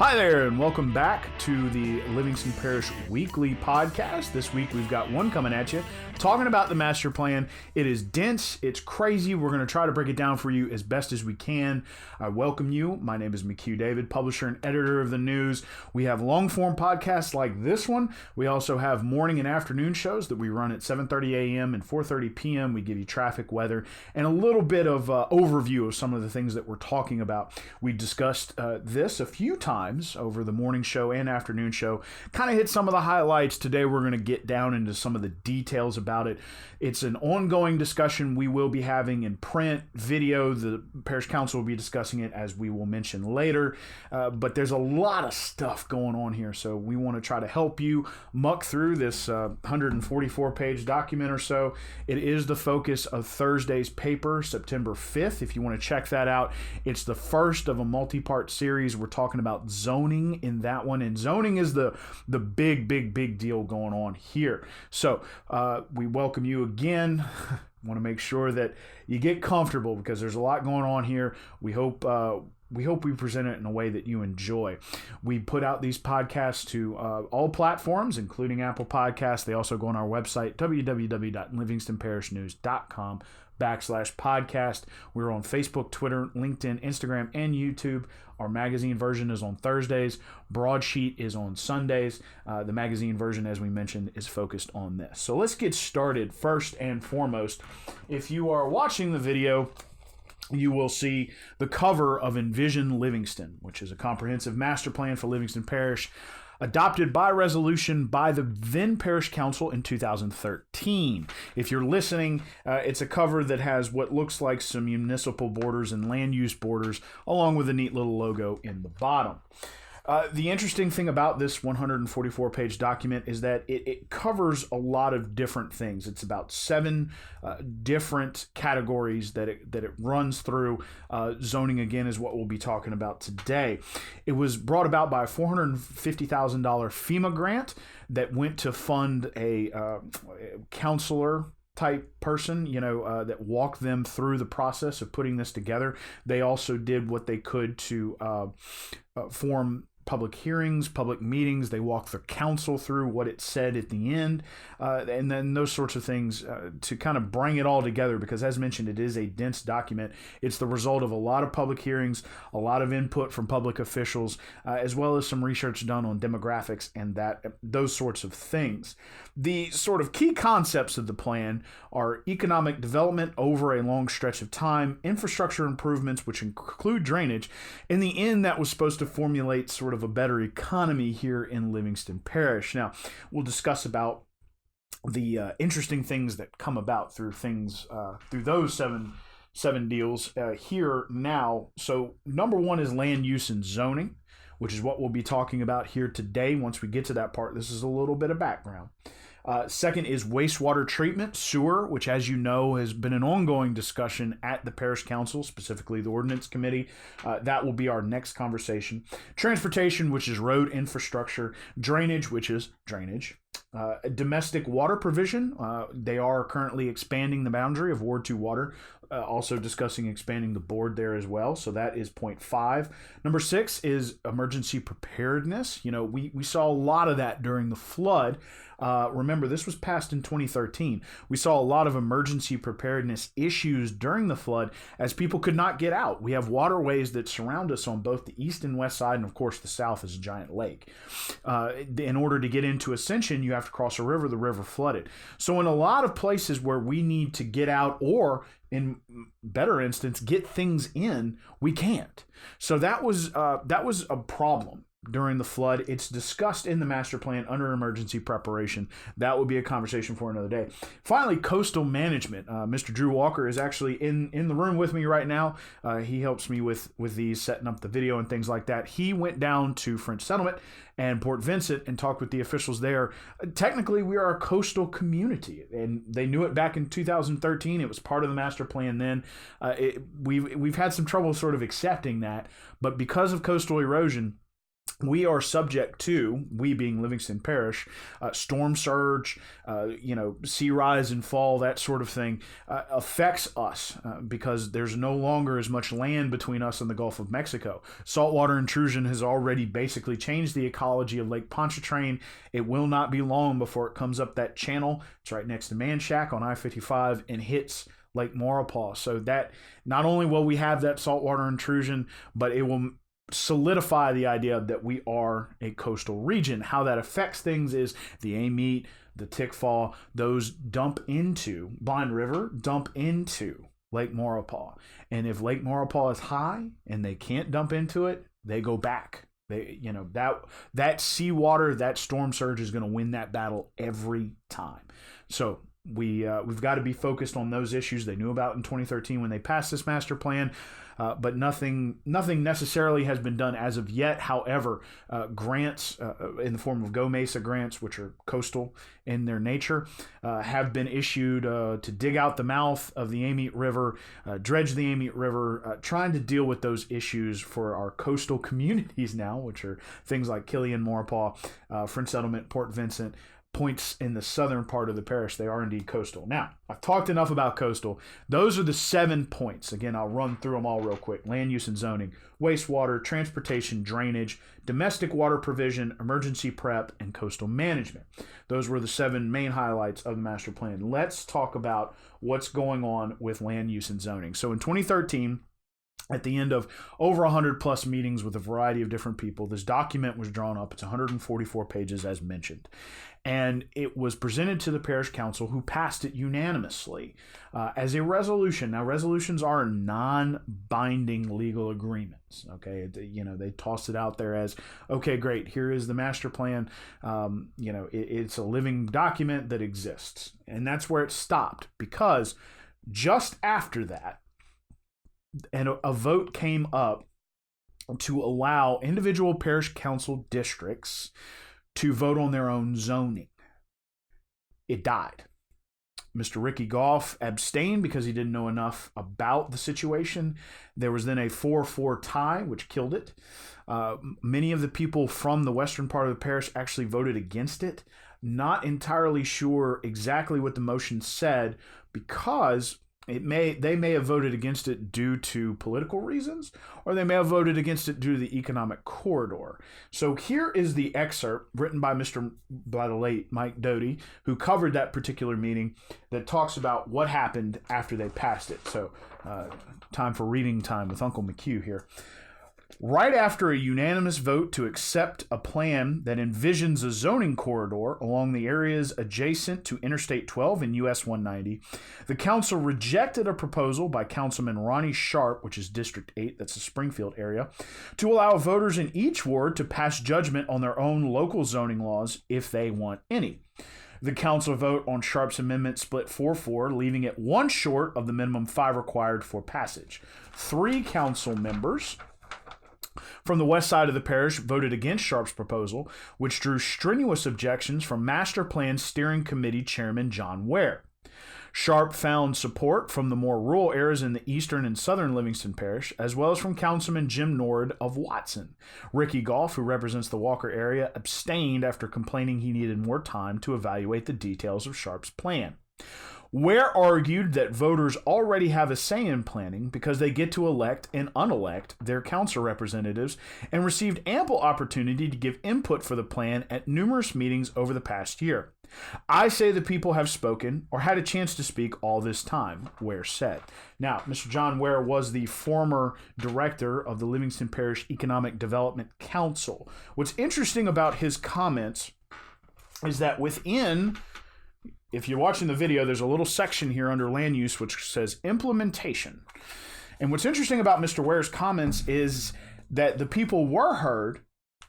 Hi there, and welcome back to the Livingston Parish Weekly Podcast. This week we've got one coming at you, talking about the master plan. It is dense, it's crazy. We're going to try to break it down for you as best as we can. I welcome you. My name is McHugh David, publisher and editor of the news. We have long-form podcasts like this one. We also have morning and afternoon shows that we run at 7:30 a.m. and 4:30 p.m. We give you traffic, weather, and a little bit of overview of some of the things that we're talking about. We discussed this a few times over the morning show and afternoon show, kind of hit some of the highlights. Today we're going to get down into some of the details about it. It's an ongoing discussion we will be having in print, video. The parish council will be discussing it, as we will mention later, but there's a lot of stuff going on here, so we want to try to help you muck through this 144-page document or so. It is the focus of Thursday's paper, September 5th. If you want to check that out, it's the first of a multi-part series. We're talking about zoning in that one, and zoning is the big deal going on here. So we welcome you again. Want to make sure that you get comfortable because there's a lot going on here. We hope we present it in a way that you enjoy. We put out these podcasts to all platforms, including Apple Podcasts. They also go on our website, www.livingstonparishnews.com/podcast. We're on Facebook, Twitter, LinkedIn, Instagram, and YouTube. Our magazine version is on Thursdays. Broadsheet is on Sundays. The magazine version, as we mentioned, is focused on this. So let's get started. First and foremost, if you are watching the video, you will see the cover of Envision Livingston, which is a comprehensive master plan for Livingston Parish, adopted by resolution by the then Parish Council in 2013. If you're listening, it's a cover that has what looks like some municipal borders and land use borders, along with a neat little logo in the bottom. The interesting thing about this 144-page document is that it covers a lot of different things. It's about 7 different categories that it runs through. Zoning, again, is what we'll be talking about today. It was brought about by a $450,000 FEMA grant that went to fund a counselor type person, that walked them through the process of putting this together. They also did what they could to form public hearings, public meetings. They walked the council through what it said at the end, and then those sorts of things to kind of bring it all together, because as mentioned, it is a dense document. It's the result of a lot of public hearings, a lot of input from public officials, as well as some research done on demographics and those sorts of things. The sort of key concepts of the plan are economic development over a long stretch of time, infrastructure improvements, which include drainage. In the end, that was supposed to formulate sort of a better economy here in Livingston Parish. Now, we'll discuss about the interesting things that come about through those seven deals here now. So number one is land use and zoning, which is what we'll be talking about here today. Once we get to that part, this is a little bit of background. Second is wastewater treatment, sewer, which, as you know, has been an ongoing discussion at the Parish Council, specifically the Ordinance Committee. That will be our next conversation. Transportation, which is road infrastructure. Drainage, which is drainage. Domestic water provision. They are currently expanding the boundary of Ward 2 water. Also discussing expanding the board there as well. So that is point 5. Number 6 is emergency preparedness. We saw a lot of that during the flood. Remember, this was passed in 2013. We saw a lot of emergency preparedness issues during the flood as people could not get out. We have waterways that surround us on both the east and west side, and of course the south is a giant lake. In order to get into Ascension, you have to cross a river. The river flooded. So in a lot of places where we need to get out, or in better instance, get things in, we can't. So that was a problem during the flood. It's discussed in the master plan under emergency preparation. That will be a conversation for another day. Finally, coastal management. Mr. Drew Walker is actually in the room with me right now. He helps me with these, setting up the video and things like that. He went down to French Settlement and Port Vincent and talked with the officials there. Technically, we are a coastal community, and they knew it back in 2013. It was part of the master plan then. We've had some trouble sort of accepting that, but because of coastal erosion, we are subject to, we being Livingston Parish, storm surge, sea rise and fall, that sort of thing, affects us because there's no longer as much land between us and the Gulf of Mexico. Saltwater intrusion has already basically changed the ecology of Lake Pontchartrain. It will not be long before it comes up that channel. It's right next to Manchac on I-55 and hits Lake Maurepas. So that not only will we have that saltwater intrusion, but it will solidify the idea that we are a coastal region. How that affects things is the Amite, the Tickfaw, those dump into Blind River, dump into Lake Maurepas. And if Lake Maurepas is high and they can't dump into it, they go back. That seawater, that storm surge is going to win that battle every time. So we've got to be focused on those issues they knew about in 2013 when they passed this master plan. But nothing necessarily has been done as of yet. However, grants in the form of Go Mesa grants, which are coastal in their nature, have been issued to dig out the mouth of the Amite River, dredge the Amite River, trying to deal with those issues for our coastal communities now, which are things like Killian, Maurepas, French Settlement, Port Vincent, points in the southern part of the parish. They are indeed coastal. Now, I've talked enough about coastal. Those are the 7 points. Again, I'll run through them all real quick. Land use and zoning, wastewater, transportation, drainage, domestic water provision, emergency prep, and coastal management. Those were the 7 main highlights of the master plan. Let's talk about what's going on with land use and zoning. So in 2013, at the end of over 100 plus meetings with a variety of different people, this document was drawn up. It's 144 pages as mentioned. And it was presented to the parish council, who passed it unanimously as a resolution. Now, resolutions are non-binding legal agreements. Okay, they tossed it out there as, okay, great, here is the master plan. It's a living document that exists. And that's where it stopped, because just after that, and a vote came up to allow individual parish council districts to vote on their own zoning. It died. Mr. Ricky Goff abstained because he didn't know enough about the situation. There was then a 4-4 tie, which killed it. Many of the people from the western part of the parish actually voted against it. Not entirely sure exactly what the motion said, because they may have voted against it due to political reasons, or they may have voted against it due to the economic corridor. So here is the excerpt written by the late Mike Doty, who covered that particular meeting, that talks about what happened after they passed it. So time for reading time with Uncle McHugh here. Right after a unanimous vote to accept a plan that envisions a zoning corridor along the areas adjacent to Interstate 12 and US 190, the council rejected a proposal by Councilman Ronnie Sharp, which is District 8, that's the Springfield area, to allow voters in each ward to pass judgment on their own local zoning laws if they want any. The council vote on Sharp's amendment split 4-4, leaving it one short of the minimum 5 required for passage. 3 council members from the west side of the parish voted against Sharp's proposal, which drew strenuous objections from Master Plan Steering Committee Chairman John Ware. Sharp found support from the more rural areas in the eastern and southern Livingston Parish, as well as from Councilman Jim Nord of Watson. Ricky Goff, who represents the Walker area, abstained after complaining he needed more time to evaluate the details of Sharp's plan. Ware argued that voters already have a say in planning because they get to elect and unelect their council representatives, and received ample opportunity to give input for the plan at numerous meetings over the past year. I say the people have spoken, or had a chance to speak, all this time, Ware said. Now, Mr. John Ware was the former director of the Livingston Parish Economic Development Council. What's interesting about his comments is that within, if you're watching the video, there's a little section here under land use which says implementation. And what's interesting about Mr. Ware's comments is that the people were heard,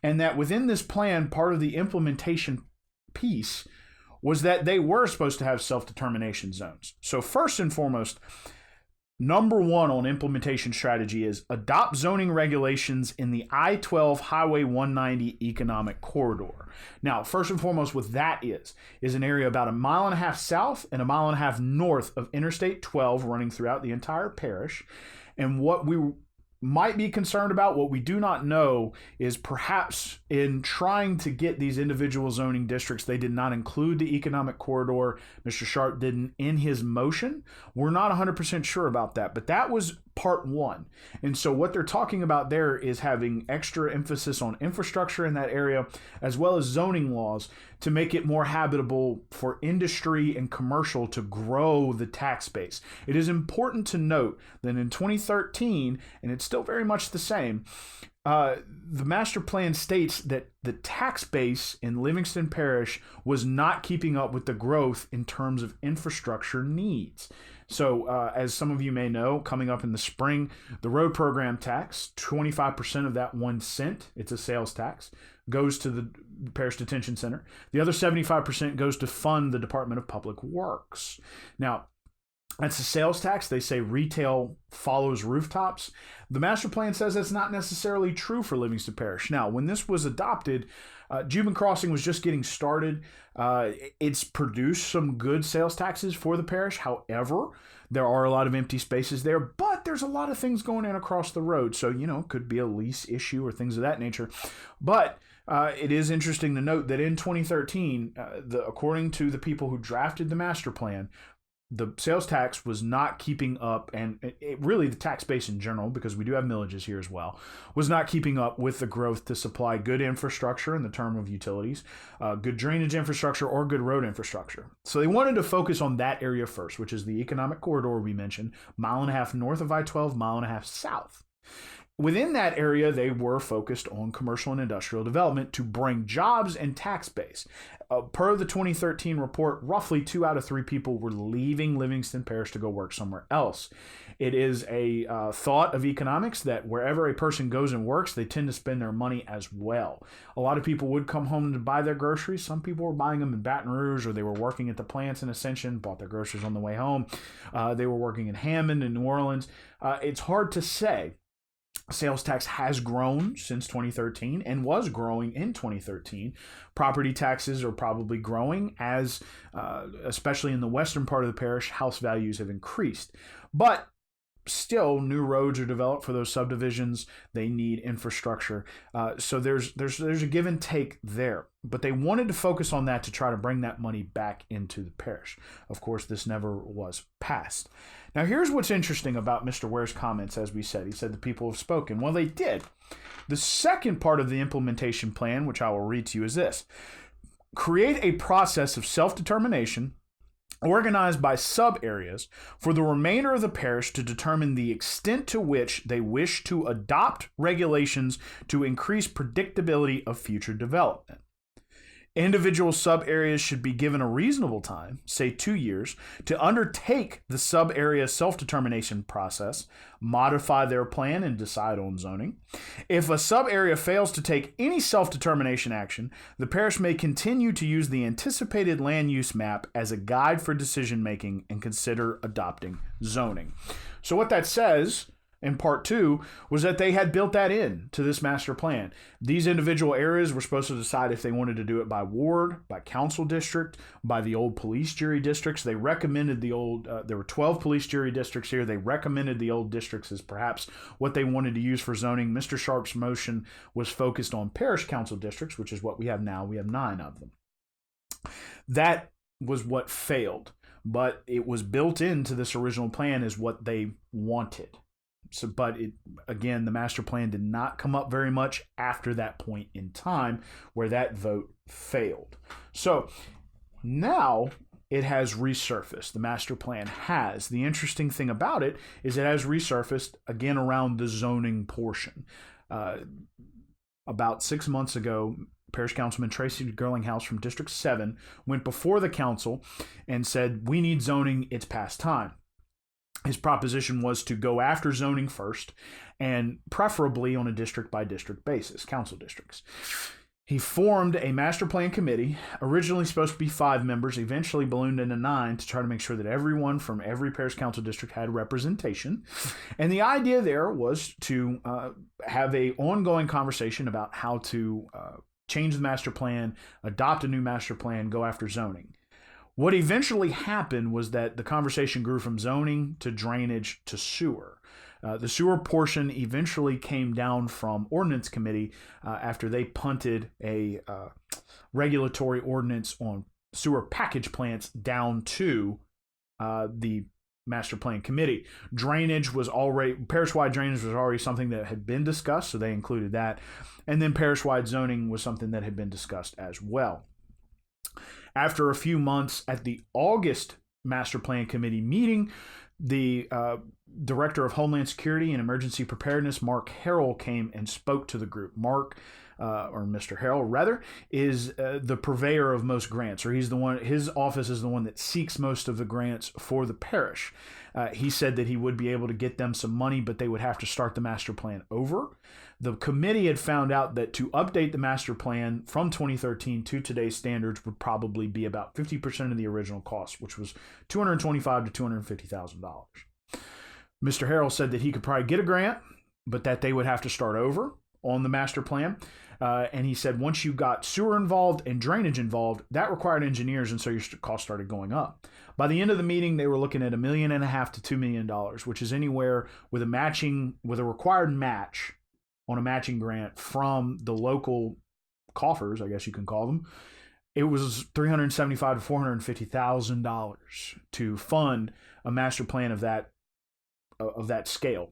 and that within this plan, part of the implementation piece was that they were supposed to have self-determination zones. So first and foremost, number 1 on implementation strategy is adopt zoning regulations in the I-12 Highway 190 economic corridor. Now, first and foremost, what that is an area about 1.5 miles south and 1.5 miles north of Interstate 12 running throughout the entire parish. And what we might be concerned about, what we do not know, is perhaps in trying to get these individual zoning districts, they did not include the economic corridor. Mr. Sharp didn't in his motion. We're not 100% sure about that, but that was part one. And so what they're talking about there is having extra emphasis on infrastructure in that area, as well as zoning laws to make it more habitable for industry and commercial to grow the tax base. It is important to note that in 2013, and it's still very much the same, the master plan states that the tax base in Livingston Parish was not keeping up with the growth in terms of infrastructure needs. So as some of you may know, coming up in the spring, the road program tax, 25% of that 1 cent, it's a sales tax, goes to the Parish Detention Center. The other 75% goes to fund the Department of Public Works. Now, that's a sales tax. They say retail follows rooftops. The master plan says that's not necessarily true for Livingston Parish. Now, when this was adopted, Juban Crossing was just getting started. It's produced some good sales taxes for the parish. However, there are a lot of empty spaces there, but there's a lot of things going in across the road. So, it could be a lease issue or things of that nature. But it is interesting to note that in 2013, according to the people who drafted the master plan, the sales tax was not keeping up, and really the tax base in general, because we do have millages here as well, was not keeping up with the growth to supply good infrastructure in the term of utilities, good drainage infrastructure, or good road infrastructure. So they wanted to focus on that area first, which is the economic corridor we mentioned, 1.5 miles north of I-12, 1.5 miles south. Within that area, they were focused on commercial and industrial development to bring jobs and tax base. Per the 2013 report, roughly 2 out of 3 people were leaving Livingston Parish to go work somewhere else. It is a thought of economics that wherever a person goes and works, they tend to spend their money as well. A lot of people would come home to buy their groceries. Some people were buying them in Baton Rouge, or they were working at the plants in Ascension, bought their groceries on the way home. They were working in Hammond and New Orleans. It's hard to say. Sales tax has grown since 2013 and was growing in 2013. Property taxes are probably growing as, especially in the western part of the parish, house values have increased. But still, new roads are developed for those subdivisions. They need infrastructure. So there's a give and take there. But they wanted to focus on that to try to bring that money back into the parish. Of course, this never was passed. Now, here's what's interesting about Mr. Ware's comments, as we said. He said the people have spoken. Well, they did. The second part of the implementation plan, which I will read to you, is this. Create a process of self-determination organized by sub-areas for the remainder of the parish to determine the extent to which they wish to adopt regulations to increase predictability of future development. Individual sub-areas should be given a reasonable time, say 2 years, to undertake the sub-area self-determination process, modify their plan, and decide on zoning. If a sub-area fails to take any self-determination action, the parish may continue to use the anticipated land use map as a guide for decision-making and consider adopting zoning. So what that says in part 2 was that they had built that in to this master plan. These individual areas were supposed to decide if they wanted to do it by ward, by council district, by the old police jury districts. They recommended the old, there were 12 police jury districts here. They recommended the old districts as perhaps what they wanted to use for zoning. Mr. Sharp's motion was focused on parish council districts, which is what we have now. We have 9 of them. That was what failed, but it was built into this original plan as what they wanted. So, but again, the master plan did not come up very much after that point in time where that vote failed. So now it has resurfaced. The master plan has. The interesting thing about it is it has resurfaced again around the zoning portion. About 6 months ago, Parish Councilman Tracy Girlinghouse from District 7 went before the council and said, we need zoning, it's past time. His proposition was to go after zoning first, and preferably on a district-by-district basis, council districts. He formed a master plan committee, originally supposed to be 5 members, eventually ballooned into 9 to try to make sure that everyone from every parish council district had representation. And the idea there was to have an ongoing conversation about how to change the master plan, adopt a new master plan, go after zoning. What eventually happened was that the conversation grew from zoning to drainage to sewer. The sewer portion eventually came down from Ordinance Committee after they punted a regulatory ordinance on sewer package plants down to the Master Plan Committee. Parish-wide drainage was already something that had been discussed, so they included that. And then parish-wide zoning was something that had been discussed as well. After a few months, at the August Master Plan Committee meeting, the Director of Homeland Security and Emergency Preparedness, Mark Harrell, came and spoke to the group. Or Mr. Harrell rather, is the purveyor of most grants, or his office is the one that seeks most of the grants for the parish. He said that he would be able to get them some money, but they would have to start the master plan over. The committee had found out that to update the master plan from 2013 to today's standards would probably be about 50% of the original cost, which was $225,000 to $250,000. Mr. Harrell said that he could probably get a grant, but that they would have to start over on the master plan. And he said once you got sewer involved and drainage involved, that required engineers, and so your costs started going up. By the end of the meeting, they were looking at $1.5 million to $2 million, which is anywhere with a required match on a matching grant from the local coffers, I guess you can call them. It was $375,000 to $450,000 to fund a master plan of that scale.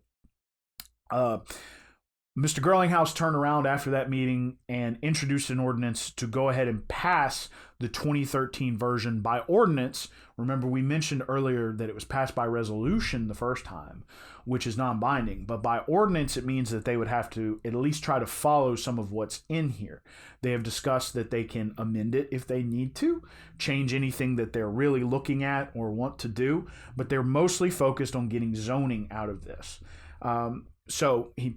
Mr. Girlinghouse turned around after that meeting and introduced an ordinance to go ahead and pass the 2013 version by ordinance. Remember, we mentioned earlier that it was passed by resolution the first time, which is non-binding. But by ordinance, it means that they would have to at least try to follow some of what's in here. They have discussed that they can amend it if they need to, change anything that they're really looking at or want to do, but they're mostly focused on getting zoning out of this. So he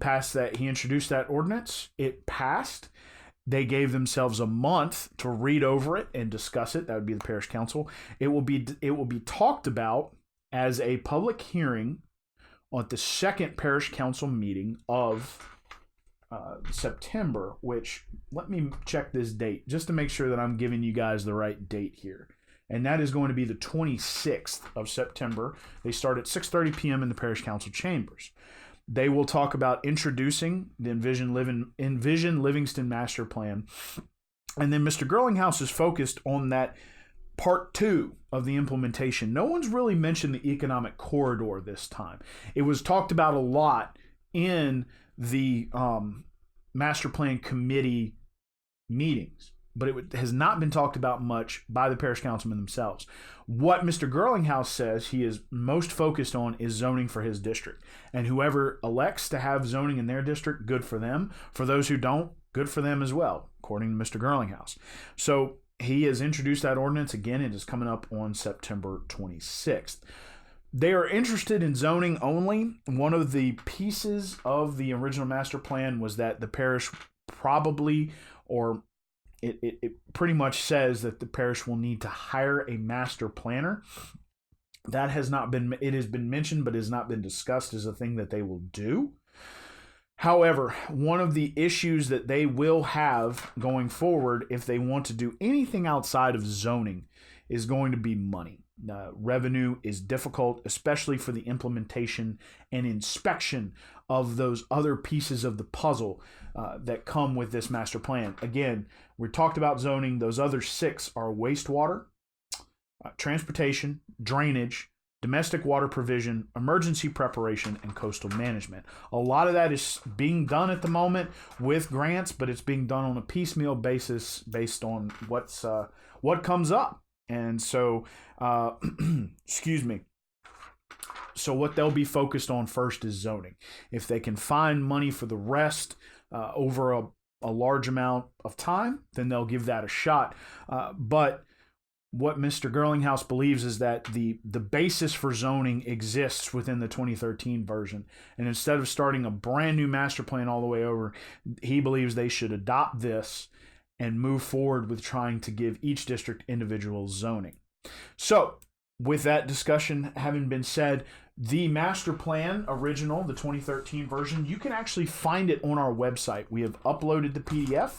introduced that ordinance. It passed. They gave themselves a month to read over it and discuss it. That would be the parish council. It will be talked about as a public hearing on the second parish council meeting of September, which, let me check this date just to make sure that I'm giving you guys the right date here. And that is going to be the 26th of September. They start at 6:30 p.m. in the parish council chambers. They will talk about introducing the Envision Livingston Master Plan. And then Mr. Girlinghouse is focused on that part 2 of the implementation. No one's really mentioned the economic corridor this time. It was talked about a lot in the Master Plan Committee meetings, but it has not been talked about much by the parish councilmen themselves. What Mr. Girlinghouse says he is most focused on is zoning for his district. And whoever elects to have zoning in their district, good for them. For those who don't, good for them as well, according to Mr. Girlinghouse. So he has introduced that ordinance. Again, it is coming up on September 26th. They are interested in zoning only. One of the pieces of the original master plan was that the parish probably, or it pretty much says that the parish will need to hire a master planner. That has not been, it has been mentioned, but has not been discussed as a thing that they will do. However, one of the issues that they will have going forward, if they want to do anything outside of zoning, is going to be money. Revenue is difficult, especially for the implementation and inspection of those other pieces of the puzzle that come with this master plan. Again, we talked about zoning. Those other 6 are wastewater, transportation, drainage, domestic water provision, emergency preparation, and coastal management. A lot of that is being done at the moment with grants, but it's being done on a piecemeal basis based on what comes up. And so, excuse me. So what they'll be focused on first is zoning. If they can find money for the rest over a large amount of time, then they'll give that a shot. But what Mr. Girlinghouse believes is that the basis for zoning exists within the 2013 version. And instead of starting a brand new master plan all the way over, he believes they should adopt this and move forward with trying to give each district individual zoning. So, with that discussion having been said, the master plan original, the 2013 version, you can actually find it on our website. We have uploaded the PDF.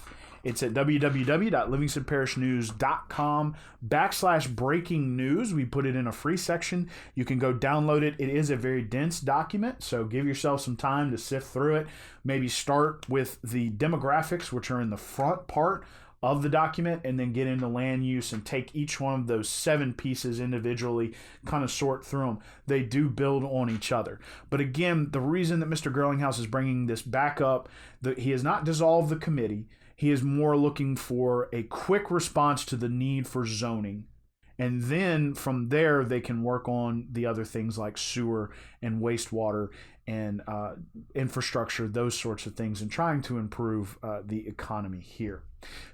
It's at www.livingstonparishnews.com/breaking news. We put it in a free section. You can go download it. It is a very dense document, so give yourself some time to sift through it. Maybe start with the demographics, which are in the front part of the document, and then get into land use and take each one of those 7 pieces individually, kind of sort through them. They do build on each other. But again, the reason that Mr. Girlinghouse is bringing this back up, that he has not dissolved the committee. He is more looking for a quick response to the need for zoning. And then from there, they can work on the other things like sewer and wastewater and infrastructure, those sorts of things, and trying to improve the economy here.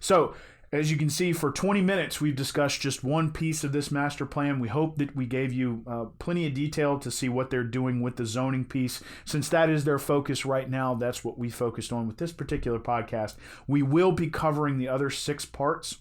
So, as you can see, for 20 minutes, we've discussed just one piece of this master plan. We hope that we gave you plenty of detail to see what they're doing with the zoning piece. Since that is their focus right now, that's what we focused on with this particular podcast. We will be covering the other 6 parts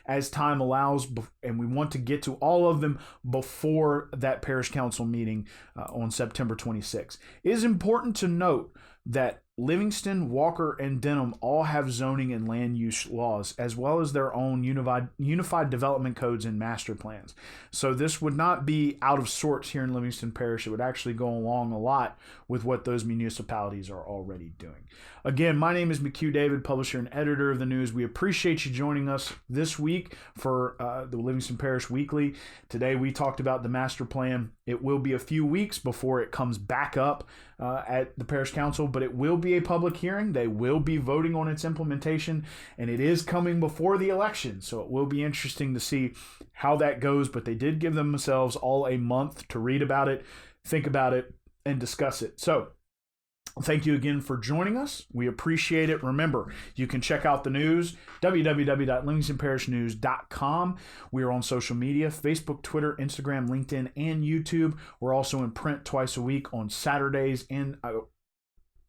as time allows, and we want to get to all of them before that parish council meeting on September 26th. It is important to note that Livingston, Walker, and Denham all have zoning and land use laws, as well as their own unified development codes and master plans. So this would not be out of sorts here in Livingston Parish. It would actually go along a lot with what those municipalities are already doing. Again, my name is McHugh David, publisher and editor of the news. We appreciate you joining us this week for the Livingston Parish Weekly. Today we talked about the master plan. It will be a few weeks before it comes back up at the parish council, but it will be a public hearing. They will be voting on its implementation, and it is coming before the election, so it will be interesting to see how that goes. But they did give themselves all a month to read about it, think about it, and discuss it. So thank you again for joining us. We appreciate it. Remember, you can check out the news, www.livingstonparishnews.com. We are on social media, Facebook, Twitter, Instagram, LinkedIn, and YouTube. We're also in print twice a week on Saturdays, and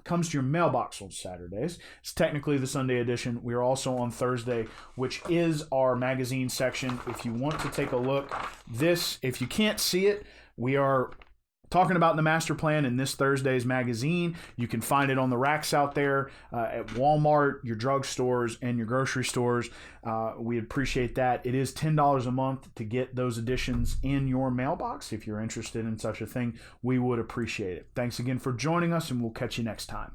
comes to your mailbox on Saturdays. It's technically the Sunday edition. We are also on Thursday, which is our magazine section. If you want to take a look, if you can't see it, we are talking about the master plan in this Thursday's magazine. You can find it on the racks out there at Walmart, your drugstores, and your grocery stores. We appreciate that. It is $10 a month to get those editions in your mailbox. If you're interested in such a thing, we would appreciate it. Thanks again for joining us, and we'll catch you next time.